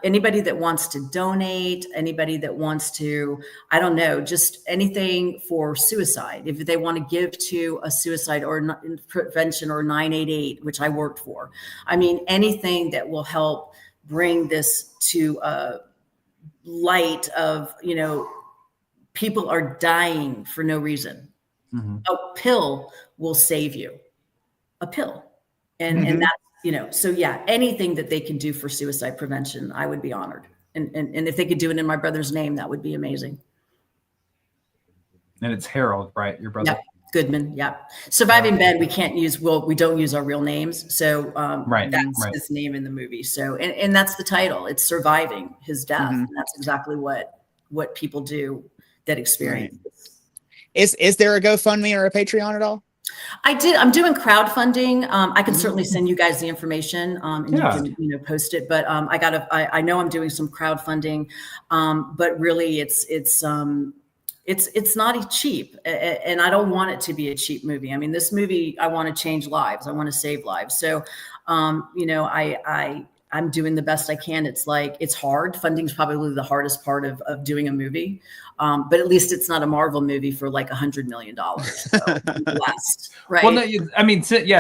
anybody that wants to donate, anybody that wants to, I don't know, just anything for suicide, if they want to give to a suicide or prevention or 988, which I worked for, I mean, anything that will help bring this to a light of, people are dying for no reason. Mm-hmm. A pill will save you. A pill. And that's, so yeah, anything that they can do for suicide prevention, I would be honored. And if they could do it in my brother's name, that would be amazing. And it's Harold, right? Your brother? Yep. Goodman. Yeah. Surviving Ben, we don't use our real names. So that's his name in the movie. So, and that's the title. It's surviving his death. Mm-hmm. And that's exactly what people do that experience. Right. Is there a GoFundMe or a Patreon at all? I'm doing crowdfunding. I can certainly send you guys the information and you can, post it. But I know I'm doing some crowdfunding, but really it's not cheap, and I don't want it to be a cheap movie. I mean, this movie, I want to change lives. I want to save lives. So, I'm doing the best I can. It's hard. Funding is probably the hardest part of doing a movie. But at least it's not a Marvel movie for like $100 million. So blessed, right? Well, no,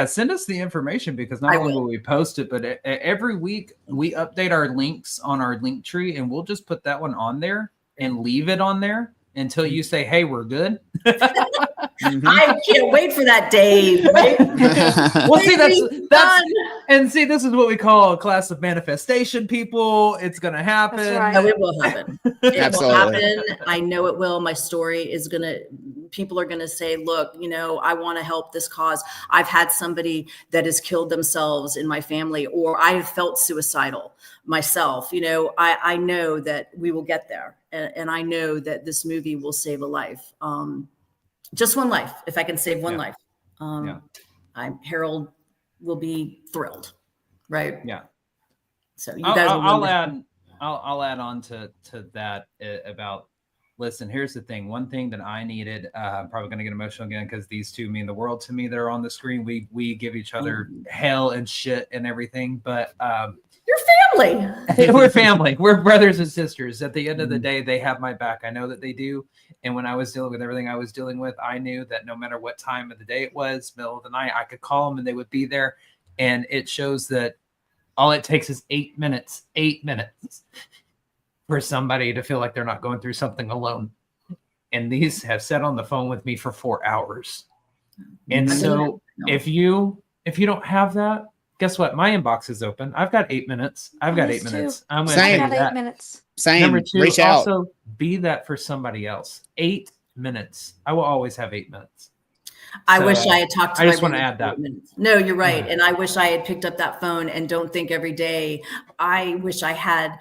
send us the information, because not only will we post it, but every week we update our links on our link tree, and we'll just put that one on there and leave it on there until you say, "Hey, we're good." Mm-hmm. I can't wait for that day. Right? Well, see, this is what we call a class of manifestation people. It's going to happen. That's right. No, it will happen. It will happen. I know it will. My story is people are going to say, look, I want to help this cause. I've had somebody that has killed themselves in my family, or I have felt suicidal myself. I know that we will get there. And I know that this movie will save a life. Just one life. If I can save one life, Harold will be thrilled, right? Yeah. So you guys I'll add on to that about. Listen, here's the thing. One thing that I needed. I'm probably going to get emotional again because these two mean the world to me. They're on the screen. We give each other hell and shit and everything, but you're family. We're family. We're brothers and sisters. At the end of the day, they have my back. I know that they do. And when I was dealing with everything I was dealing with, I knew that no matter what time of the day it was, middle of the night, I could call them and they would be there. And it shows that all it takes is 8 minutes for somebody to feel like they're not going through something alone. And these have sat on the phone with me for 4 hours. And so if you don't have that, guess what? My inbox is open. I've got 8 minutes. I'm going to do that. 8 minutes. Same. Number 2, reach out. Also be that for somebody else. 8 minutes. I will always have 8 minutes. I wish I had talked to I just want to add that. No, you're right. Yeah. And I wish I had picked up that phone, and don't think every day. I wish I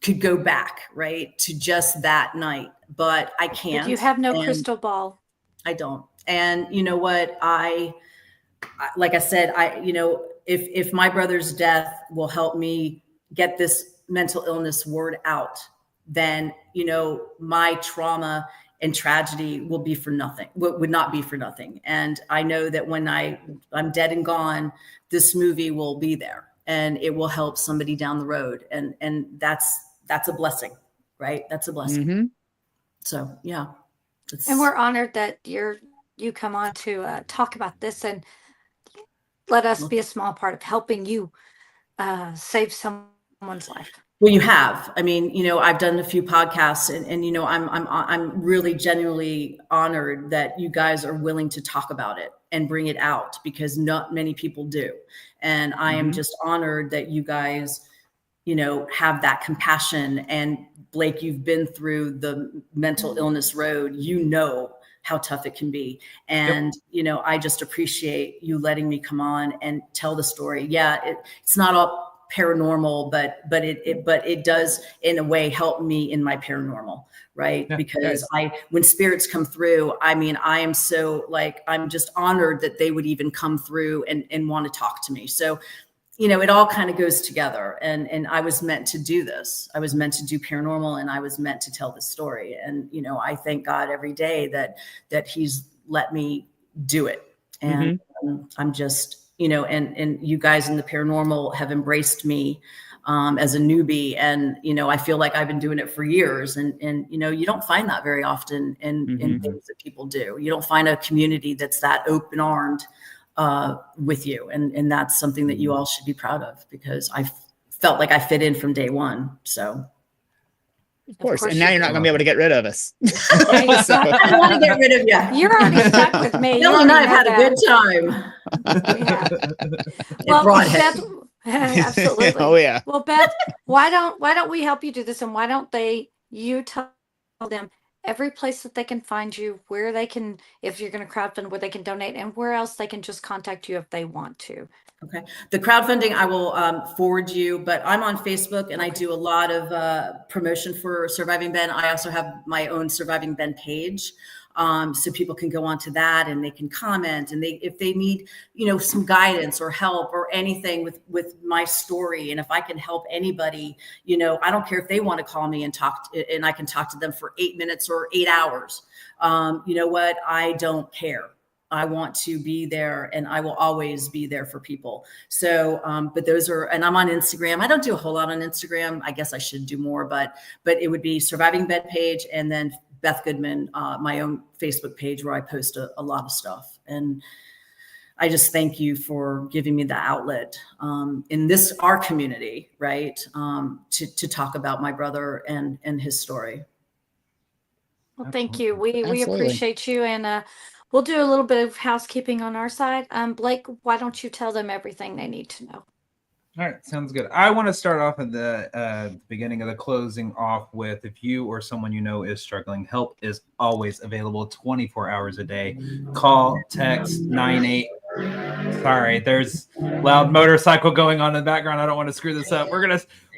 could go back, right, to just that night, but I can't. But you have no crystal ball. I don't. And you know what? Like I said, if my brother's death will help me get this mental illness word out, then, my trauma and tragedy will be for nothing, would not be for nothing. And I know that when I'm dead and gone, this movie will be there and it will help somebody down the road. And that's a blessing, right? That's a blessing. Mm-hmm. So, yeah. And we're honored that you come on to talk about this and let us be a small part of helping you save someone's life. Well, you have. I mean, I've done a few podcasts, and I'm really genuinely honored that you guys are willing to talk about it and bring it out, because not many people do. And I am just honored that you guys, have that compassion. And Blake, you've been through the mental illness road. How tough it can be. And, I just appreciate you letting me come on and tell the story. Yeah, it's not all paranormal, but it does in a way help me in my paranormal, right? Yeah, because when spirits come through, I mean, I am so I'm just honored that they would even come through and want to talk to me. So, it all kind of goes together, and I was meant to do this. I was meant to do paranormal, and I was meant to tell this story. And, I thank God every day that he's let me do it. And I'm just and you guys in the paranormal have embraced me as a newbie. And, I feel like I've been doing it for years. And you don't find that very often in things that people do. You don't find a community that's that open armed with you. And that's something that you all should be proud of, because I felt like I fit in from day one. So. Of course. And now you're not going to be able to get rid of us. I don't want to get rid of you. You're already stuck with me. Bill and I have had a good time. Well, Beth, absolutely. Oh yeah. Well, Beth, why don't we help you do this? And why don't you tell them every place that they can find you, where they can, if you're going to crowdfund, where they can donate, and where else they can just contact you if they want to. Okay. The crowdfunding I will forward you, but I'm on Facebook and I do a lot of promotion for Surviving Ben. I also have my own Surviving Ben page. So people can go onto that and they can comment, and if they need, some guidance or help or anything with my story. And if I can help anybody, I don't care if they want to call me and talk, and I can talk to them for 8 minutes or 8 hours. You know what? I don't care. I want to be there, and I will always be there for people. So, but those are, and I'm on Instagram. I don't do a whole lot on Instagram. I guess I should do more, but it would be Surviving Ben page, and then Beth Goodman, my own Facebook page, where I post a lot of stuff. And I just thank you for giving me the outlet in our community, right? To talk about my brother and his story. Well, thank you. We appreciate you, and we'll do a little bit of housekeeping on our side. Blake, why don't you tell them everything they need to know? All right, sounds good. I want to start off at the beginning of the closing off with, if you or someone you know is struggling, help is always available 24 hours a day. Call, text, 98. Sorry, there's loud motorcycle going on in the background. I don't want to screw this up.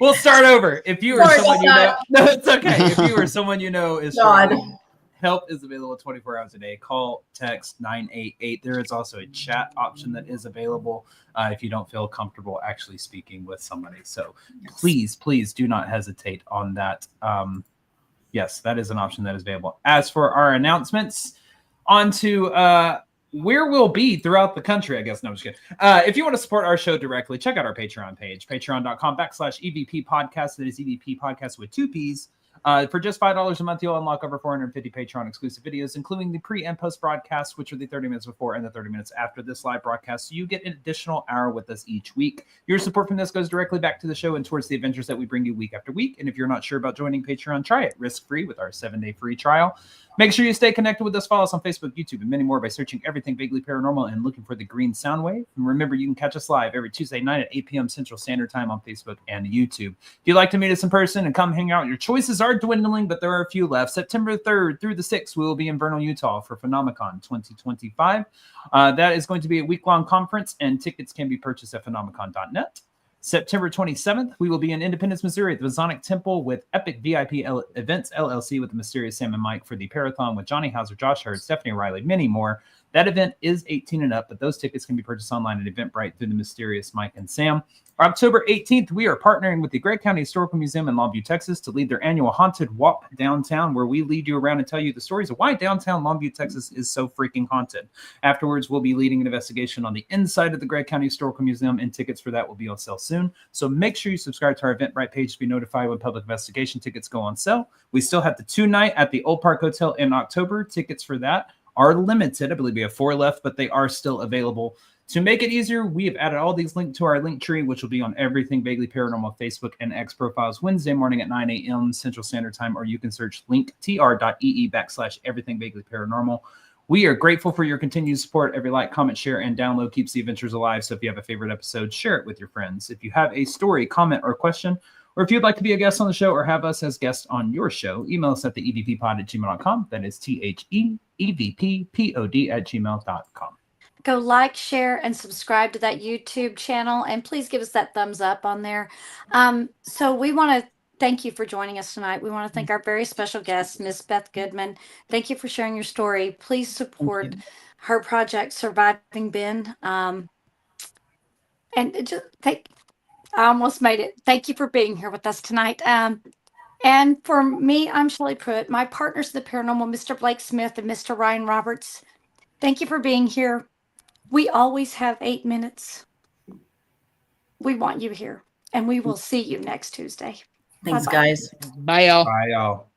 We'll start over. If you or someone you know, no, it's okay. If you or someone you know is struggling, help is available 24 hours a day. Call, text 988. There is also a chat option that is available if you don't feel comfortable actually speaking with somebody. So please do not hesitate on that. Yes, that is an option that is available. As for our announcements, on to where we'll be throughout the country, I guess. No, I'm just kidding. If you want to support our show directly, check out our Patreon page, patreon.com/EVP podcast. That is EVP podcast with 2 P's. For just $5 a month, you'll unlock over 450 Patreon exclusive videos, including the pre and post broadcasts, which are the 30 minutes before and the 30 minutes after this live broadcast. So you get an additional hour with us each week. Your support from this goes directly back to the show and towards the adventures that we bring you week after week. And if you're not sure about joining Patreon, try it risk-free with our 7-day free trial. Make sure you stay connected with us. Follow us on Facebook, YouTube, and many more by searching Everything Vaguely Paranormal and looking for the green sound wave. And remember, you can catch us live every Tuesday night at 8 p.m. Central Standard Time on Facebook and YouTube. If you'd like to meet us in person and come hang out, your choices are dwindling, but there are a few left. September 3rd through the 6th, we will be in Vernal, Utah for Phenomicon 2025. That is going to be a week-long conference, and tickets can be purchased at phenomicon.net. September 27th, we will be in Independence, Missouri at the Masonic Temple with Epic VIP Events LLC with the Mysterious Sam and Mike for the Parathon with Johnny Hauser, Josh Hurd, Stephanie Riley, many more. That event is 18 and up, but those tickets can be purchased online at Eventbrite through the Mysterious Mike and Sam. October 18th, we are partnering with the Gregg County Historical Museum in Longview, Texas to lead their annual Haunted Walk Downtown, where we lead you around and tell you the stories of why downtown Longview, Texas is so freaking haunted. Afterwards, we'll be leading an investigation on the inside of the Gregg County Historical Museum, and tickets for that will be on sale soon. So make sure you subscribe to our Eventbrite page to be notified when public investigation tickets go on sale. We still have the 2-night at the Old Park Hotel in October. Tickets for that are limited. I believe we have 4 left, but they are still available. To make it easier, we have added all these links to our link tree, which will be on Everything Vaguely Paranormal Facebook and X profiles Wednesday morning at 9 a.m. Central Standard Time, or you can search linktr.ee/Everything Vaguely Paranormal. We are grateful for your continued support. Every like, comment, share, and download keeps the adventures alive. So if you have a favorite episode, share it with your friends. If you have a story, comment, or question, or if you'd like to be a guest on the show or have us as guests on your show, email us at the evppod@gmail.com. That is THEEVPPOD@gmail.com. Go like, share, and subscribe to that YouTube channel, and please give us that thumbs up on there. So we want to thank you for joining us tonight. We want to thank our very special guest, Miss Beth Goodman. Thank you for sharing your story. Please support her project, Surviving Ben. And just I almost made it. Thank you for being here with us tonight. And for me, I'm Shelley Pruitt. My partners in the paranormal, Mr. Blake Smith and Mr. Ryan Roberts. Thank you for being here. We always have 8 minutes. We want you here, and we will see you next Tuesday. Thanks, Bye-bye. guys. Bye, y'all. Bye, y'all.